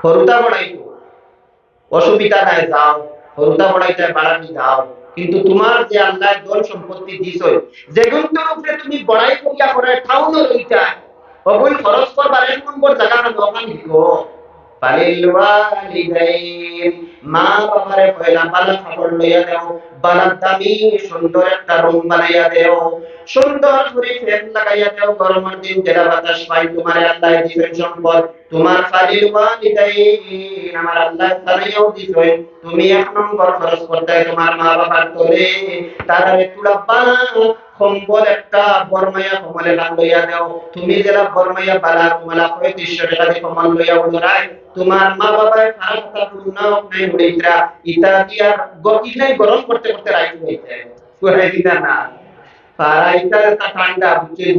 হরুতা বড়াইতো অসুবিধা নাই, যাও হরুতা বড়াইতে বাড়ানি যাও, কিন্তু তোমার যে আল্লাহ ধন সম্পত্তি দিছই যেগুলোর উপরে তুমি বড়াই করিয়া করে ঠাউনো লইতা ওগুল খরচ করবার 1 নম্বর জায়গা না দোকান দিও। ফালিল ওয়ালিদাইন, মা বাবারে পয়লা বালা কাপড় লইয়া দাও, বালা দামি সুন্দর একটা রুম বানাইয়া দাও, সুন্দর করে ফ্যান লাগাইয়া দাও, গরমের দিন যেটা বাতাস পাই তোমার আল্লাহ দিবেন সম্পদ। তোমার ফালিল ওয়ালিদাইন আমার আল্লাহ তারাইও দিবেন, তুমি 1 নম্বর খরচ করতে তোমার মা বাবার তোলে তারারে তুলাবা সম্পদ একটা বর্মাইয়া কমলে লইয়া দাও। তুমি যেটা বর্মাইয়া বালা কমলা 3500 টাকা দিয়ে কমল লইয়া উড়াই, তোমার মা বাবার খারাপটা পূর্ণ নাই হইতরা ইতা দিয়া গকিলাই গরম করতে করতে রাইতে হইছে কোরাই দিনা না পারা ইতা তা ঠান্ডা বুঝছেন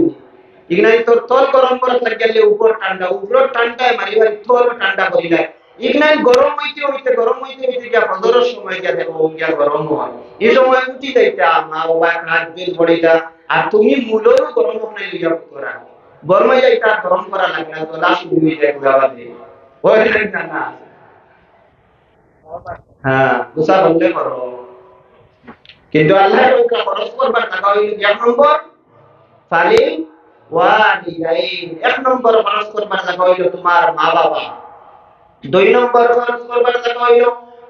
ইগনাই তোর তল গরম করতে লাগলে উপর ঠান্ডা, উপর ঠান্ডা মারিবার তল ঠান্ডা করিলা ইগনাই গরম হইতে হইতে গিয়া ফজরের সময় গিয়া দেখো গিয়া গরম হয়, এই সময় উঠি যাইতা মা বাবা কাজ বেল পড়িতা আর তুমি মূলরও গরম নাই লিয়া পুতরা গরমে যাইতা গরম করা লাগে না, তো লাশ উড়ি যায় গুলাবাদে ওই না না। হ্যাঁ দুসা বললে করো, কিন্তু আল্লাহ ওইটা খরচ করবার টাকা হইল 1 নম্বর ফালিল ওয়ালিদাইন, 1 নম্বর খরচ করবার টাকা হইল তোমার মা বাবা। 2 নম্বর খরচ করবার টাকা হইল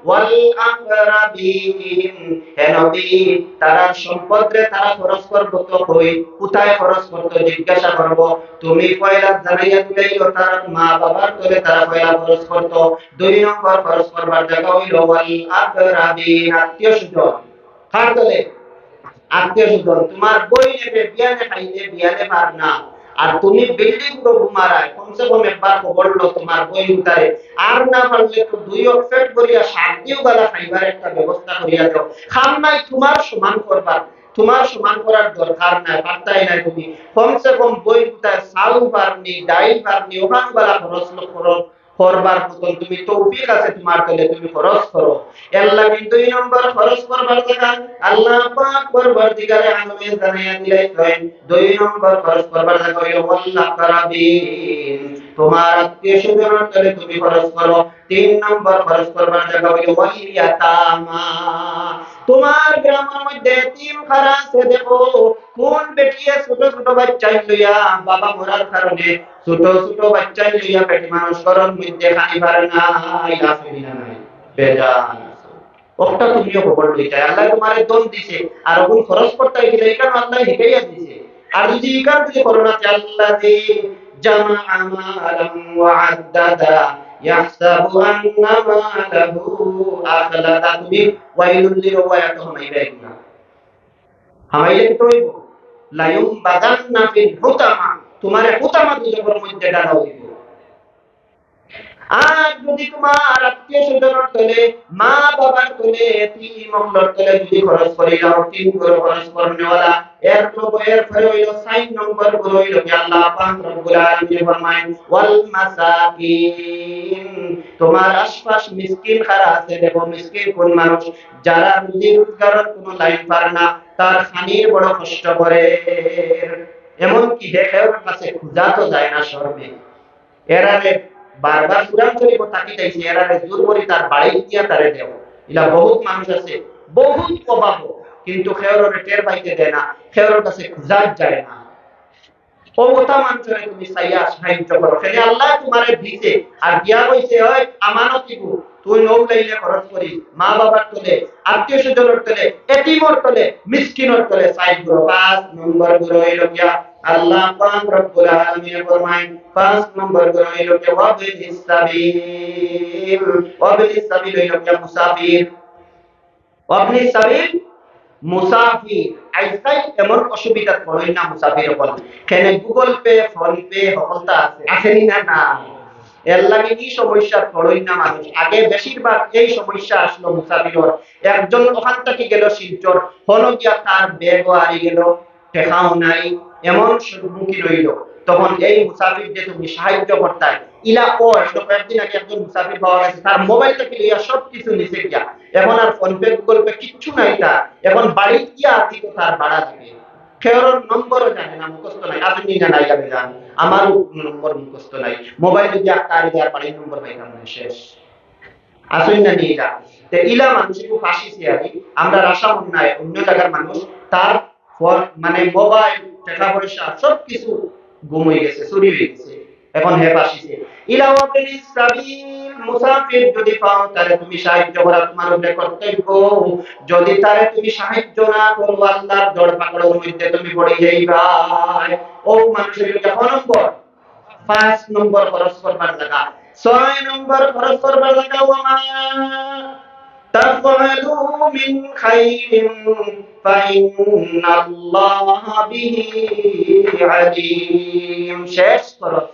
ওয়াল আকরাবিন, হে নবী তারা সম্পদরে তারা খরচ করবো তো কই কোথায় খরচ করতে জিজ্ঞাসা করব, তুমি পয়লা জানাইয়া দিলেই তার মা বাবার তোলে তারা পয়লা খরচ করত। 2 নম্বর খরচ করবার জায়গা হইল ওয়াল আকরাবিন, আত্মীয় স্বজন। কার তোলে? আত্মীয় স্বজন। তোমার বই নেবে বিয়ানে খাইতে বিয়ানে পার না, আর তুমি বিল্ডিং তো ঘুমারায় কমসে কম একবার খবর লো তোমার বই উতারে, আর না পারলে তো 2 অফসেট করিয়া শান্তিও গালা খাইবার একটা ব্যবস্থা করিয়া দাও। খাম নাই তোমার সমান করবার, তোমার সমান করার দরকার নাই, পারতাই নাই তুমি কমসে কম বই উতায় চাউল পারনি ডাইল পারনি ওখান বালা খরচ করো করবার মতন তুমি তৌফিক আছে তোমার তলে, তুমি খরচ করো। এর লাগি 2 নম্বর খরচ করবার জায়গা আল্লাহ পাক পরবর্তীকারে আলমে জানাইয়া দিলেন 2 নম্বর খরচ করবার জায়গা হইল আল্লাহ কারাবিন, তোমার আত্মীয় স্বজনের তলে তুমি খরচ করো। 3 নম্বর খরচ করবার জায়গা হইল ওয়ালিয়াতামা, তোমার গ্রামের মধ্যে এতিম খারা আছে দেখো, কোন বেটিয়ে ছোট ছোট বাচ্চা লইয়া বাবা মরার কারণে ছোট ছোট বাচ্চা লইয়া পেটে মানুষ করার মধ্যে খাইবার নাই, আছে না নাই বেজান ওটা তুমিও খবর লইতে আল্লাহ তোমারে দম দিছে আর ওগুন খরচ করতে গেলে এটা আল্লাহ হিকাইয়া দিছে। আর যদি ইকার যদি করোনা আল্লাহ যে জামা আমালাম ওয়া আদাদা ইয়াহসাবু আন্না মালাহু আখলাদা, তুমি ওয়াইলুল লিল ওয়ায়াত হামাইবা না হামাইলে তো হইব লায়ুম বাগান্না ফিল হুতামা, তোমারে হুতামা দুজের মধ্যে ডালা হইব। আর যদি তোমার আত্মীয় স্বজনের তলে মা বাবার তলে এতিম মহল্লার তলে যদি খরচ করি যাও 3 করে খরচ করনেওয়ালা এর এর ফলে হইল 4 নম্বর গুলো হইল কি আল্লাহ পাক রব্বুল আলামিন ফরমায় ওয়াল মাসাকিন, তোমার আশপাশ মিসকিন খারা আছে দেখো, মিসকিন কোন মানুষ যারা রুজি রোজগারের কোনো লাইন পারে না, তার খানির বড় কষ্ট করে, এমন কি দেখে ওর কাছে খুঁজা তো যায় না শরমে, এরারে বারবার সুরাম শরীফ তাকি যাইছে এরারে জোর করে তার বাড়ি দিয়া তারে দেও। ইলা বহুত মানুষ আছে বহুত অভাব, কিন্তু খেয়রের টের পাইতে দেয় না, খেয়রের কাছে খুঁজা যায় না। ও ওটা মানুষের তুমি সাইয়া সাহায্য করো, খেলে আল্লাহ তোমারে দিছে আর দিয়া কইছে হয় আমানত দিব, তুই নৌ লাইলে খরচ করি মা বাবার তলে আত্মীয় স্বজনের তলে এতিমর তলে মিসকিনের তলে সাইড করো। 5 নম্বর গুলো হইল কিয়া আল্লাহ পাক রব্বুল আলামিন ফরমায় 5 নম্বর গুলো হইল কি ওয়াবিলিস সাবিল, ওয়াবিলিস সাবিল হইল কি মুসাফির, ওয়াবিলিস সাবিল মুসাফির। আইসাই এমন অসুবিধা পড়ই না মুসাফির হল, কেন গুগল পে ফোন পে হলতা আছে আসেনি না না, এর লাগে কি সমস্যা পড়ই না মানুষ। আগে বেশিরভাগ এই সমস্যা আসলো মুসাফিরর, একজন ওখান থেকে গেল শিলচর হলো গিয়া তার ব্যাগও হারিয়ে গেল টেকাও নাই, এমন সম্মুখীন হইল, তখন এই মুসাফির যে তুমি সাহায্য করতে ইলা ও কয়েকদিন আগে একজন মুসাফির পাওয়া গেছে তার মোবাইলটা লইয়া সবকিছু নিচে গিয়া, এখন আর ফোন পে গুগল পে কিচ্ছু নাই, তার এখন বাড়ি গিয়া আদি তো তার ভাড়া দিবে, কেউর নম্বরও জানে না, মুখস্থ নাই। আপনি না নাই আমি জান, আমারও নম্বর মুখস্থ নাই। মোবাইল যদি একটা আর দেওয়ার পারি নম্বর পাইতাম না, শেষ। আসুন না নিয়ে যা। তো ইলা মানুষ খুব ফাঁসি সিয়ারি, আমরা রাশা অন্যায় অন্য জায়গার মানুষ, তার মানে মোবাইল, টাকা পয়সা সবকিছু গুম হয়ে গেছে, চুরি হয়ে গেছে, এখন হে ফাঁসিছে। ইলা ওয়াবিল সাবিল, মুসাফির যদি পাও তারে তুমি সাহায্য করা তোমার উপরে কর্তব্য। যদি তারে তুমি সাহায্য না করো, আল্লাহর দর পাকড়ের মধ্যে তুমি পড়ে যাইবা। ও মানুষের যখন নম্বর 5 নম্বর খরচ করবার জায়গা, 6 নম্বর খরচ করবার জায়গা, ওমা তাফআলু মিন খাইরিন ফাইন্নাল্লাহা বিহি আলিম। শেষ খরচ,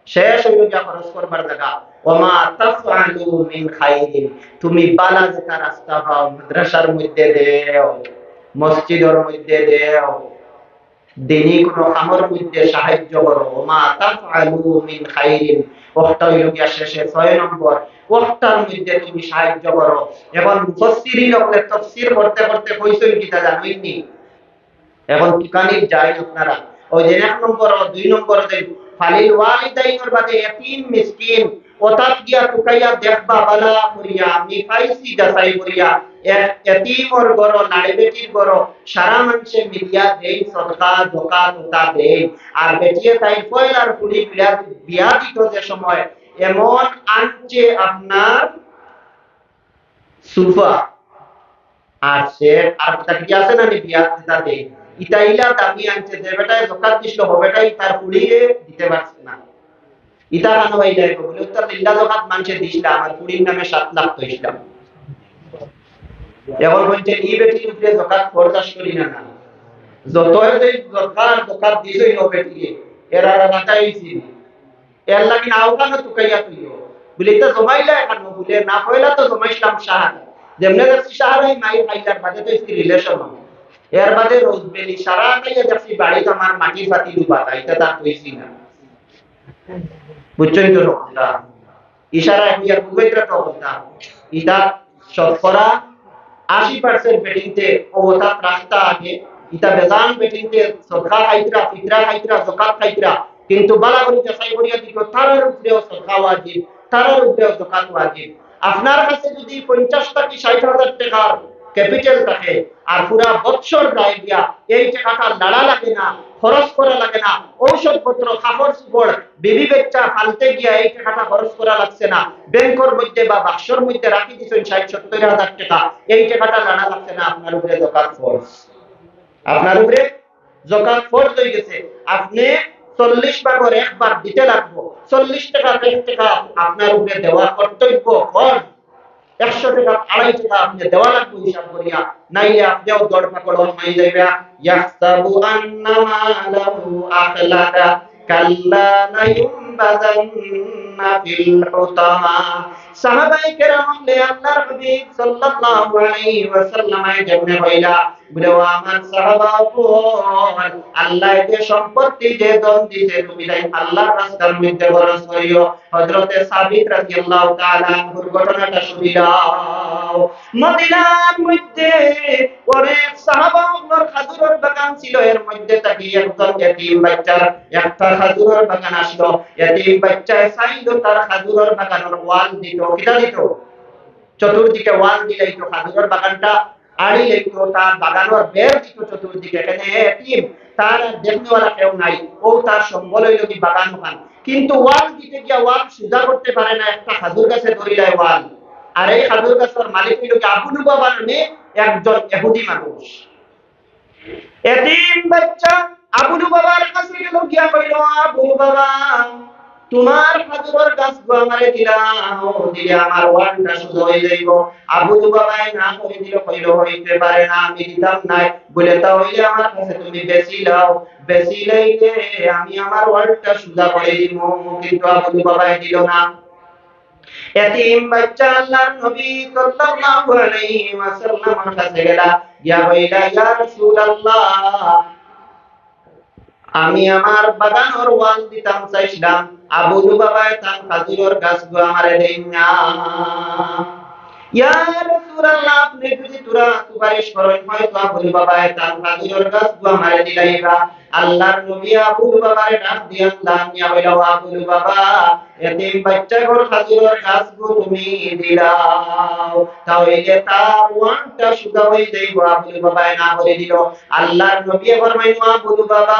শেষ হইল যা খরচ করবার জায়গা। ওমা তাফআলু মিন খাইরিন, তুমি বালা যেটা রাস্তা পাও, মাদ্রাসার মধ্যে দেও, মসজিদের মধ্যে দেও, দিনী কোন আমর মধ্যে সাহায্য করো। মা তাফআলু মিন খাইরিন, ওয়াক্তা হইল গিয়া শেষে 6 নম্বর, ওয়াক্তার মধ্যে তুমি সাহায্য করো। এখন মুফাসসিরিন হলে তাফসীর করতে করতে কইছেন কিটা জানেননি, এখন দোকানে যাই আপনারা, ওই যে 1 নম্বর ও 2 নম্বর দেন, ফালিল ওয়ালিদাইনের বাদে ইয়াতীম মিসকিন ওতাত গিয়া টুকাইয়া দেখবা বালা করিয়া, আমি পাইছি যাচাই করিয়া, ইয়াতীমর গরো, নারী বেটির গরো সারা মানুষে মিলিয়া দেই সদকা যাকাত ওতা দেই। আর বেটিয়ে তাই পয়লার পুরি বিয়া দিত যে সময়, এমন আনছে আপনার সুফা আর সে আর কি আছে না, বিয়া দিতা দেই, ইতাইলা দামি আনছে যে বেটায় যাকাত দিছিল হবেটাই তার পুরিয়ে দিতে পারছে না, ইতা কেন হইলে বলে উত্তর লিল্লাহ যাকাত মানুষে দিছিলা, আমার পুরির নামে 7 লাখ তো ইসলাম। এখন বলছে ই বেটির উপরে যাকাত ফরজ করি না, না যত যে যাকাত দিছই নো বেটিয়ে এরা রাতাইছি, এর লাগি নাও কেন তুকাইয়া তুইও বলে তো জমাইলা কেন, বলে না হইলা তো জমাইছিলাম শাহাদ, যেমনে দেখছি শাহাদ এই মাই ফাইলার বাদে তো স্ত্রী রিলেশন হয়, এর বাদে রোজ বেলি সারা খাইয়া দেখছি বাড়িতে আমার মাটির ফাতি ডুবা, এটা তার কইছি না, বুঝছেন তো কথা, ইশারা হিয়া বুঝাইরা তো কথা। এটা শতকরা 80% বেটিংতে ওটা রাস্তা আগে, এটা বেজান বেটিংতে সদকা খাইতরা, ফিতরা খাইতরা, যাকাত খাইতরা, কিন্তু বালা করে যাচাই করিয়া দিল তার উপরেও সদকা ওয়াজিব, তার উপরেও যাকাত ওয়াজিব। আপনার কাছে যদি 50 থেকে 60,000 টাকার ক্যাপিটাল থাকে আর পুরা বছর যায় দিয়া এই টাকাটা লাড়া লাগে না, খরচ করা লাগে না, ঔষধপত্র কাপড় চোপড় বিবি বাচ্চা ফালতে গিয়া এই টাকাটা খরচ করা লাগছে না, ব্যাংকের মধ্যে বা বাক্সর মধ্যে রাখি দিছেন 60-70,000 টাকা, এই টাকাটা লাড়া লাগছে না, আপনার উপরে যাকাত ফরজ, আপনার উপরে যাকাত ফরজ হয়ে গেছে। আপনি 40 ভাগের 1 ভাগ দিতে লাগবে, 40 টাকা 1 টাকা আপনার উপরে দেওয়া কর্তব্য ফরজ, 100 টাকা 2.5 টাকা আপনি দেওয়া লাগবে হিসাব করিয়া, নাইলে আপনিও দড় পাকড় হয়ে যাইবা। ইয়াহসাবু আন্না মালাহু আখলাদা কাল্লা লা ইউনবাযান্না ফিল হুতামা। সাহাবায়ে কেরাম লে আল্লাহর হাবিব সাল্লাল্লাহু আলাইহি ওয়াসাল্লামের জন্য হইলা বলে, ও আমার সাহাবা বল, আল্লাহ যে সম্পত্তি যে দান দিয়েছে তুমি তাই আল্লাহর রাস্তার মধ্যে খরচ করিও। হযরতে সাবিত রাদিয়াল্লাহু তাআলা আনহুর ঘটনাটা শুনিলাও। মদিনার মধ্যে অনেক সাহাবাগণ খাজুরের বাগান ছিল, এর মধ্যে থেকে একজন এতিম বাচ্চার একটা খাজুরের বাগান আসলো, এতিম বাচ্চা চাইলো তার খাজুরের বাগানের ওয়াল দিত, কিটা দিত, চতুর্দিকে ওয়াল দিলেই তো খাজুরের বাগানটা আড়ি লইতো, তার বাগানের বের দিত চতুর্দিকে, এখানে এতিম তার দেখনেওয়ালা কেউ নাই, ও তার সম্বল হইল কি বাগান ওখান, কিন্তু ওয়াল দিতে গিয়া ওয়াল সুজা করতে পারে না, একটা খাজুর গাছে ধরিলায় ওয়াল, আর এই খাজুর গাছের মালিক হইল কি আবু লুবাবা নামে একজন ইহুদি মানুষ। এতিম বাচ্চা আবু লুবাবার কাছে গেল, গিয়া কইল, আবু লুবাবা তোমার খাজুরের গাছ গো আমারে দিলাও, দিলে আমার ওয়ালটা শুধু হয়ে যাইব। আবু লুবাবাই না করে দিল, কইল হইতে পারে না, আমি দিতাম নাই, বলে তাহলে আমার কাছে তুমি বেশি লাও, বেশি লইলে আমি আমার ওয়ালটা সুজা করে দিব, কিন্তু আবু লুবাবাই দিল না। এতিম বাচ্চা আল্লাহর নবী সাল্লাল্লাহু আলাইহি ওয়াসাল্লামের কাছে গেলা, ইয়া বইলা, ইয়া রাসূলুল্লাহ আমি আমার বাগানের ওয়াল দিতাম চাইছিলাম, আবু লুবাবায় তার খাজুরের গাছ গো আমারে দেই না। ইয়া রাসূলুল্লাহ আপনি যদি তোরা সুপারিশ করেন হয়তো আবু লুবাবায়ে তার খাজুরের গাছ গো আমারে দিলাইবা। আল্লাহর নবী আবু লুবাবারে ডাক দিয়া নিয়া হইলো আবু লুবাবা এতিম বাচ্চা ঘর খাজুরের গাছ গো তুমি দিলাও তাহলে তার ওয়ানটা সুদা হয়ে যাইব। আবু লুবাবায়ে না বলে দিল। আল্লাহর নবী ফরমাইলো আবু লুবাবা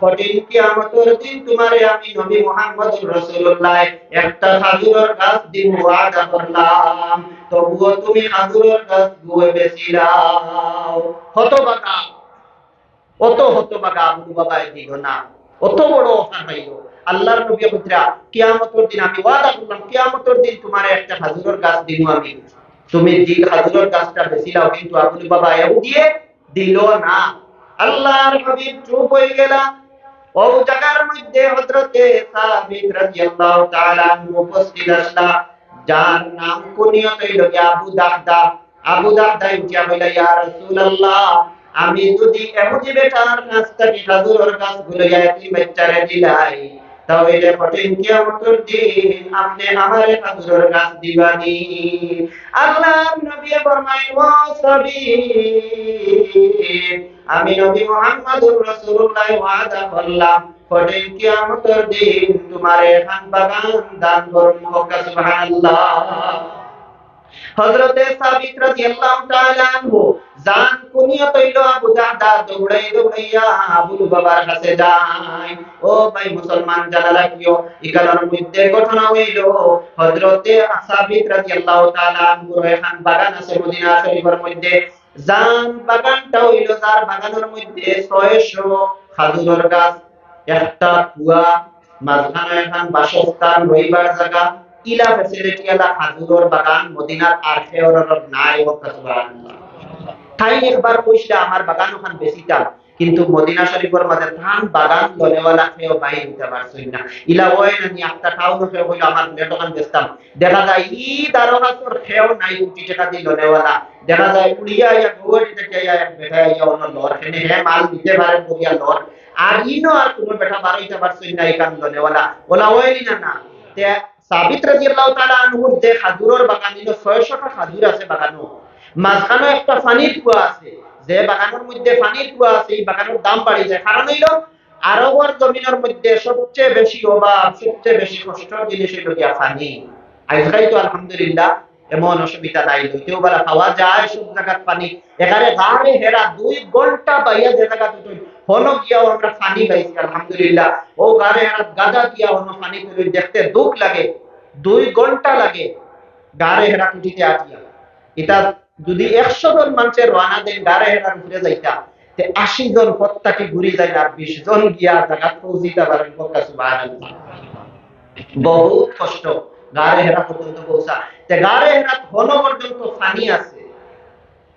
কঠিন কিয়ামতের দিন তোমারে আমি নবী মুহাম্মদুর রাসূলুল্লাহ একটা খাজুরের গাছ দিব ওয়াদা করলাম, তবুও তুমি খাজুরের গাছ গুয়ে বেচিলাও। হতভাগা, হতভাগা আবু লুবাবায়ে দিল না। অত বড় অফার পাইল। আল্লাহর নবী কইরা কিয়ামতের দিন আমি ওয়াদা করলাম কিয়ামতের দিন তোমারে একটা খাজুরের গাছ দিব আমি, তুমি যে খাজুরের গাছটা বেচিলাও। কিন্তু আবু লুবাবা দিয়ে দিল না। আল্লাহর হাবিব চুপ হয়ে গেল। ও জায়গার মধ্যে হযরতে সাবিত রাদিয়াল্লাহু তাআলা আনহু উপস্থিত আসলা, যার নাম কুনিয়ত হইল আবু দাহদা। আবু দাহদা উঠিয়া বলে ইয়া রাসূলুল্লাহ আমি যদি এহুদি বেটার কাছ থেকে খাজুরের গাছ গুলো ইয়াতি বাচ্চারে দিলাই তাহলে কঠিন কিয়ামতের দিন আপনি আমারে খাজুরের গাছ দিবানি। আল্লাহর নবী ফরমায় ও সাবিত আমি নবী মুহাম্মদুর রাসূলুল্লাহ ওয়াদা করলাম কঠিন কিয়ামতের দিন তোমারে খান বাগান দান করব। সুবহানাল্লাহ। হযরতে সাবিত রাদিয়াল্লাহু তাআলা আনহু জান কুনিয়ত হইল আবু দাহদা দৌড়াইয়া আবু লুবাবার কাছে যায়। ও ভাই মুসলমান জানা রাখিও এখানের মধ্যে ঘটনা হইল হযরতে সাবিত রাদিয়াল্লাহু তাআলা আনহু এখান বাগান আছে মদিনা শরীফের মধ্যে। জান বাগানটা হইল যার বাগানের মধ্যে 600 খাজুরের গাছ, একটা কুয়া, মাঝখানে এখন বাসস্থান রইবার জায়গা, ইলা ফ্যাসিলিটি আলা খাজুরের বাগান মদিনার আর ফেওরর নাই। সুবহানাল্লাহ। তাই একবার কইছিলা আমার বাগান ওখান বেশিটা, কিন্তু মদিনা শরীফের মাঝে ধান বাগান লনেওয়ালা কেউ বাইরে হইতে পারছই না। ইলা ওই না নি একটা টাউন কেউ হইলো আমার দোকান বেচতাম, দেখা যায় ই দারোগাসর কেউ নাই উঠি টাকা দি লনেওয়ালা, দেখা যায় উড়িয়া ইয়া গোড়ি থেকে ইয়া এক বেটা ইয়া অন্য লর এনে হে মাল দিতে পারে বলিয়া লর আর ইনো আর কোনো বেটা বার হইতে পারছই না এখান লনেওয়ালা ওলা ওই না না। তে সাবিত রাদিয়াল্লাহু তাআলা আনহুর যে খাজুরের বাগান ইনো 600টা খাজুর আছে বাগানো, মাঝখানে একটা পানির কুয়া আছে। যে বাগানের মধ্যে পানির কুয়া আছে এই বাগানের দাম বাড়ি যায়, কারণ হইল আরবের জমিনের মধ্যে সবচেয়ে বেশি অভাব সবচেয়ে বেশি কষ্টের জিনিস হইল গিয়া পানি। আজকাল তো আলহামদুলিল্লাহ এমন অসুবিধা নাই, লইতেও বেলা খাওয়া যায় সব জায়গার পানি। এখানে গাড়ে হেরা 2 ঘন্টা বাইয়া যে জায়গা দুটো হন গিয়াও আমরা পানি পাইছি আলহামদুলিল্লাহ। ও গাড়ে হেরা গাদা দিয়া হন পানি তুলে দেখতে দুঃখ লাগে, 2 ঘন্টা লাগে গাড়ে হেরা কুটিতে আটিয়া। এটা যদি 100 জন মানুষের রানা দেন গাড়ে হেরার ঘুরে যাইতা তে 80 জন পত্তাকে ঘুরি যায় আর 20 জন গিয়া জায়গা পৌঁছিতে পারেন। সুবহানাল্লাহ। বহুত কষ্ট গাড়ে হেরা পর্যন্ত পৌঁছা। তে গাড়ে হেরা ঘন পর্যন্ত পানি আছে,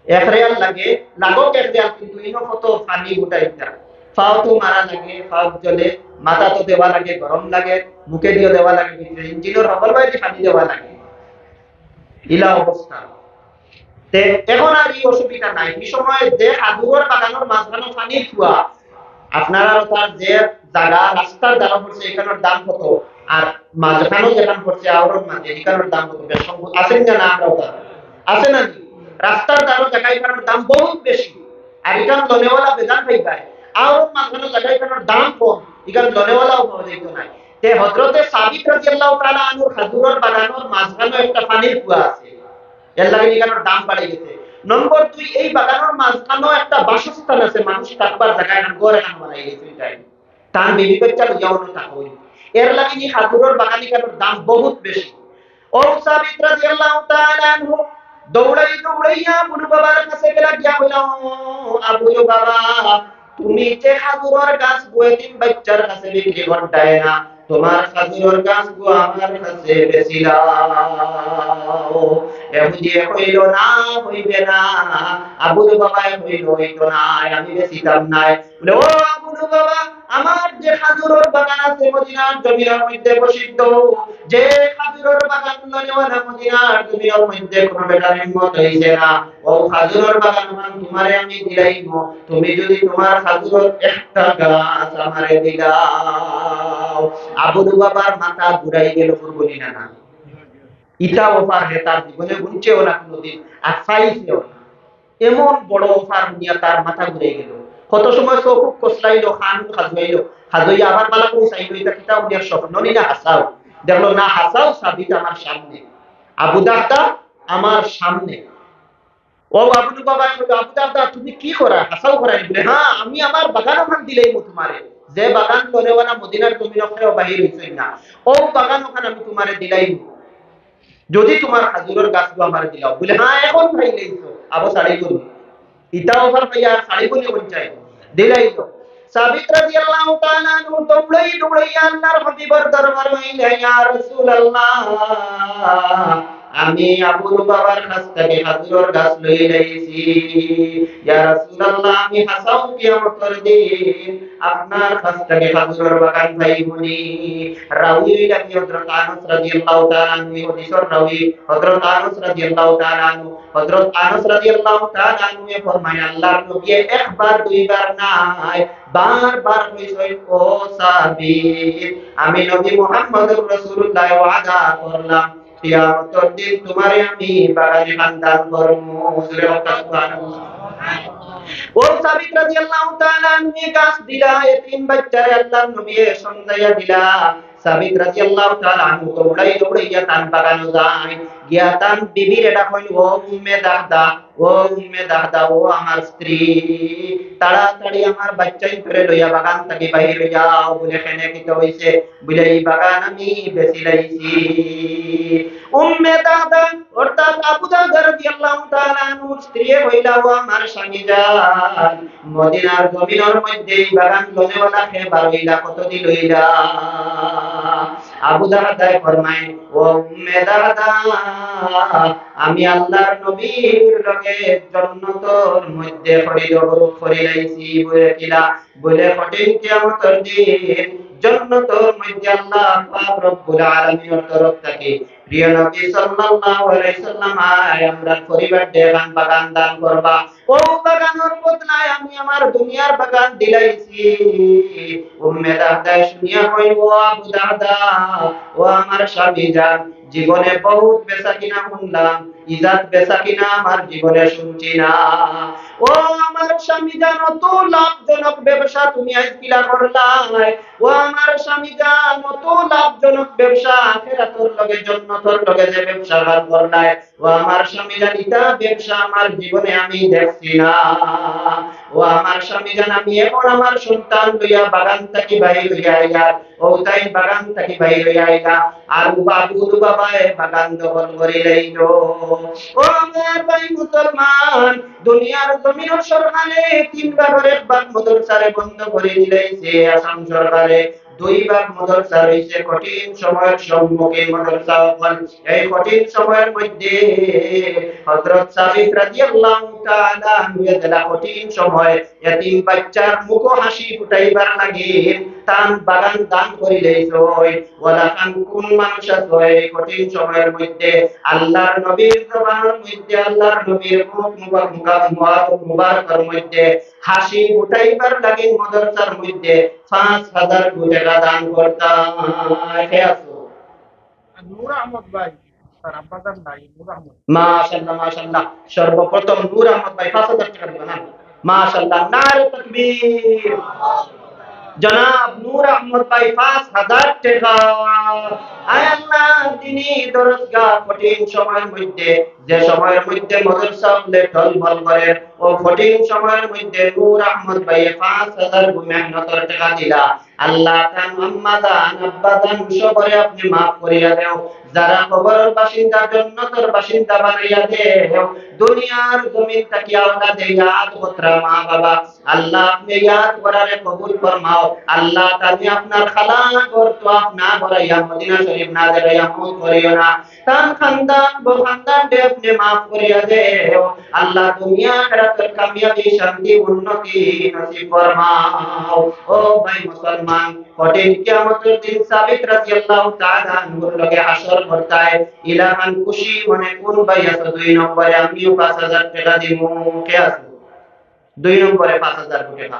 1 রিয়াল লাগে লাগক 1 রিয়াল, কিন্তু ইনো কত পানি উঠাইতা ফাও তো মারা লাগে, ফাও জ্বলে, মাথা তো দেওয়া লাগে, গরম লাগে, মুখে দিয়ে দেওয়া লাগে, ইঞ্জিনের হবল বাইরে পানি দেওয়া লাগে, ইলা অবস্থা। তে এখন আর এই অসুবিধা নাই। এই সময় যে খাজুরের বাগানের মাঝখানে পানির কুয়া, আপনারা তার যে জায়গা রাস্তার দ্বারা পড়ছে এখানের দাম কত, আর মাঝখানেও যেখানে পড়ছে আওরন মাঝে এখানের দাম কত, বেশ আছেন না আমরাও তার আছে না? রাস্তার দ্বারা জায়গা এখানের দাম বহুত বেশি, আর এখানে লনেওয়ালা বেজান পাই পায়। আওরন মাঝখানে জায়গা এখানের দাম কম, এখানে লনেওয়ালাও পাওয়া যেত না। তে হযরতে সাবিত রাদিয়াল্লাহু তাআলা আনহুর খাজুরের বাগানের মাঝখানে একটা পানির কুয়া আছে, এর লাগে এখানের দাম বাড়ে গেছে। নম্বর 2 এই বাগানের মাঝখানেও একটা বাসস্থান আছে, মানুষ থাকবার জায়গা এখন ঘর এখন বানাই গেছে এটাই তার বেবি বাচ্চা লইয়া অন্য থাকো, এর লাগে এই খাজুরের বাগান এখানের দাম বহুত বেশি। ও সাবিত রাদিয়াল্লাহু তাআলা আনহু দৌড়াইয়া আবু লুবাবার কাছে গেলা, গিয়া কইলা আবু লুবাবা তুমি যে খাজুরের গাছ গোয়েতিম বাচ্চার কাছে বিক্রি করতাই না, তোমার খাজুরের গাছ গো আমার কাছে বেচিলাও। এহুদি কইল না হইবে না। আবু লুবাবা কইল হইতো না, আমি বেচিতাম না। বলে ও আবু লুবাবা আমার যে খাজুরের বাগান আছে মদিনার জমিনের মধ্যে প্রসিদ্ধ, যে খাজুরের বাগান লনেওয়ালা মদিনার জমিনের মধ্যে কোনো বেটার হিম্মত হইছে না, ও খাজুরের বাগান মান তোমারে আমি দিলাইব, তুমি যদি তোমার খাজুরের একটা গাছ আমারে দিলাও। আবু লুবাবার মাথা ঘুরাই গেল, বলি না না ইটা অফার হে তার জীবনে গুনছেও না কোনোদিন, আর চাইছেও না। এমন বড় অফার নিয়ে তার মাথা ঘুরে গেল। কত সময় চোখ কসলাইলো, খান খাজুয়াইলো, খাজুইয়া আবার বালা করে চাইলো এটা কিতাব নিয়ে স্বপ্ন নি না হাসাও। দেখলো না, হাসাও, সাবিত আমার সামনে, আবু দারদা আমার সামনে। ও আবু বাবা কইলো, আবু দারদা তুমি কি করা, হাসাও করাই? বলে হ্যাঁ, আমি আমার বাগান ওখান দিলেই তোমারে, যে বাগান করেওয়ালা মদিনার জমিন ওখানেও বাহির হইছই না, ও বাগান ওখানে আমি তোমারে দিলাই, যদি তোমার খাজুরের গাছগুলো আমার দিলাও। বলে হ্যাঁ, এখন খাইলেইছো, আবু সাড়ি বলি ইটাও ওখান পাইয়া সাড়ি বলি বঞ্চাই দিলাইছো। সাবিত রাদিয়াল্লাহু তাআলা আনহু দৌড়াই দৌড়াই আল্লাহর হাবিবের দরবারে আইলেন, ইয়া রাসূলুল্লাহ, আমি আবু লুবাবার কাছ থেকে খাজুরের গাছ লই লাইছি। ইয়া রাসূলুল্লাহ, আমি হাসাও কিয়ামতের দিন আপনার কাছ থেকে খাজুরের বাগান পাইবনি। রাওয়ী লাগি হযরত আনাস রাদিয়াল্লাহু তাআলা আনহু, হাদিসের রাওয়ী হযরত আনাস রাদিয়াল্লাহু তাআলা আনহু, হযরত আনাস রাদিয়াল্লাহু তাআলা আনহু ফরমায়, আল্লাহর নবী একবার দুইবার নাই, বারবার কইছেন, ও সাবিত, আমি নবী মুহাম্মদুর রাসূলুল্লাহ ওয়াদা করলাম কিয়ামতের দিন তোমারে আমি বাগানে খানদান করব। সুবহানাল্লাহ। ও সাবিত রাদিয়াল্লাহু তাআলা আনহু গাছ দিলা, এতিম বাচ্চারে আল্লাহর নবী সমঝাইয়া দিলা। সাবিত রাদিয়াল্লাহু তাআলা আনহু দৌড়াই দৌড়াইয়া তান বাগানে যায়, গিয়া তান বিবির এটা কইল, ও উম্মে দাহদা, ও উম্মে দাহদা, ও আমার স্ত্রী, তাড়াতাড়ি আমার বাচ্চাই ধরে লইয়া বাগান থেকে বাহির হইয়া যাও। বলে কেনে কিতা হইছে? বলে এই বাগান আমি বেচি লাইছি। উম্মে দাহদা অর্থাৎ আবু দারদা রাদিয়াল্লাহু তাআলা আনহুর স্ত্রী হইলা, ও আমার স্বামী জান, মদিনার জমিনের মধ্যে এই বাগান লনেওয়ালা কে বারইলা কতদিন হইলা? আবু দারদা ফরমায়, ও উম্মে দারদা, আমি আল্লাহর নবীর লগে জান্নাতের মধ্যে খরিদ করিলাইছি। বলে কিলা? বলে কঠিন কিয়ামতের দিন জান্নাতের মধ্যে আল্লাহ পাক রব্বুল আলামিনের তরফ থেকে প্রিয় নবী সাল্লাল্লাহু আলাইহি সাল্লাম আমরা পরিবার দেখান বাগান দান করবা, ও বাগানের বদলায় আমি আমার দুনিয়ার বাগান দিলাইছি। উম্মে দারদা শুনিয়া কই, ও আবু দারদা, ও আমার স্বামী জান, জীবনে বহুত বেচা কিনা শুনলাম, ইজাত বেচা কিনা আমার জীবনে শুনছি না। ও আমার স্বামী জান, অত লাভজনক ব্যবসা তুমি আজ কিলা করলাই? ও আমার স্বামী জান, অত লাভজনক ব্যবসা আখিরাতের লগে জান্নাতের লগে যে ব্যবসা বার করলাই, ও আমার স্বামী জান, ইটা ব্যবসা আমার জীবনে আমি দেখছি না। ও আমার স্বামী জান, আমি এখন আমার সন্তান লইয়া বাগান থেকে বাইর হইয়া আইয়া, ও তাই বাগান থেকে বাইর হইয়া আইলা, আর বাবু বাবায় বাগান দখল করে লইল। ও আমার ভাই মুসলমান, দুনিয়ার জমিনের সরকারে 3 ভাগের 1 ভাগ মাদ্রাসারে বন্ধ করে দিলাইছে আসাম সরকারে। 2 ভাগ মাদ্রাসা রইছে কঠিন সময়ের সম্মুখীন মাদ্রাসা। এই কঠিন সময়ের মধ্যে হযরত সাবিত রাদিয়াল্লাহু তাআলা আনহু এলা কঠিন সময় এতিম বাচ্চার মুখ হাসি ফুটাইবার লাগি তান বাগান দান করিলেইছো। ওয়ালা খান কোন মানুষ আছে কঠিন সময়ের মধ্যে আল্লাহর নবীর জবানের মধ্যে, আল্লাহর নবীর মুখ মুবারকের মধ্যে হাসি ফুটাইবার লাগি মাদ্রাসার মধ্যে 5000 টাকা দান করতাম। কে আছো? নূর আহমদ ভাই, তার আব্বাজান ভাই নূর আহমদ। মাশাআল্লাহ মাশাআল্লাহ, সর্বপ্রথম নূর আহমদ ভাই 5000 টাকা দিবেন। মাশাআল্লাহ, নারে তাকবীর। জনাব নূর আহমদ ভাই 5000 টাকা। আয় আল্লাহ, তিনি দরজগাহ কঠিন সময়ের মধ্যে, যে সময়ের মধ্যে মাদ্রাসা টলমল করে, ও কঠিন সময়ের মধ্যে নূর আহমদ ভাই 5000 মেহনতের টাকা দিলা। আল্লাহ তান আম্মা জান আব্বা জান সবরে আপনি maaf করিয়া দেও, যারা কবরের বাসিন্দা জান্নাতের বাসিন্দা বানাইয়া দেও। দুনিয়ার জমিন থেকে আওলাদে ইয়াদ পুত্রা মা বাবা, আল্লাহ আপনি ইয়াদ করারে কবুল ফরমাও। আল্লাহ তানি আপনার খালা ঘর তো আপনা বরাইয়া মদিনা শরীফ না দেয়া মত করিও না। তান খানদান বো খানদান দে আপনি maaf করিয়া দেও। আল্লাহ দুনিয়া আখিরাতের কামিয়াবি শান্তি উন্নতি নসিব ফরমাও। ও ভাই মুসলমান, কঠিন কিয়ামতের দিন সাবিত রাদিয়াল্লাহু তাআলা আনহুর লগে হাসর করতায় ইলাহান খুশি মনে কোন ভাই আছে 2 নম্বরে আমিও 5000 টাকা দিব। কে আছে 2 নম্বরে 5000 টাকা?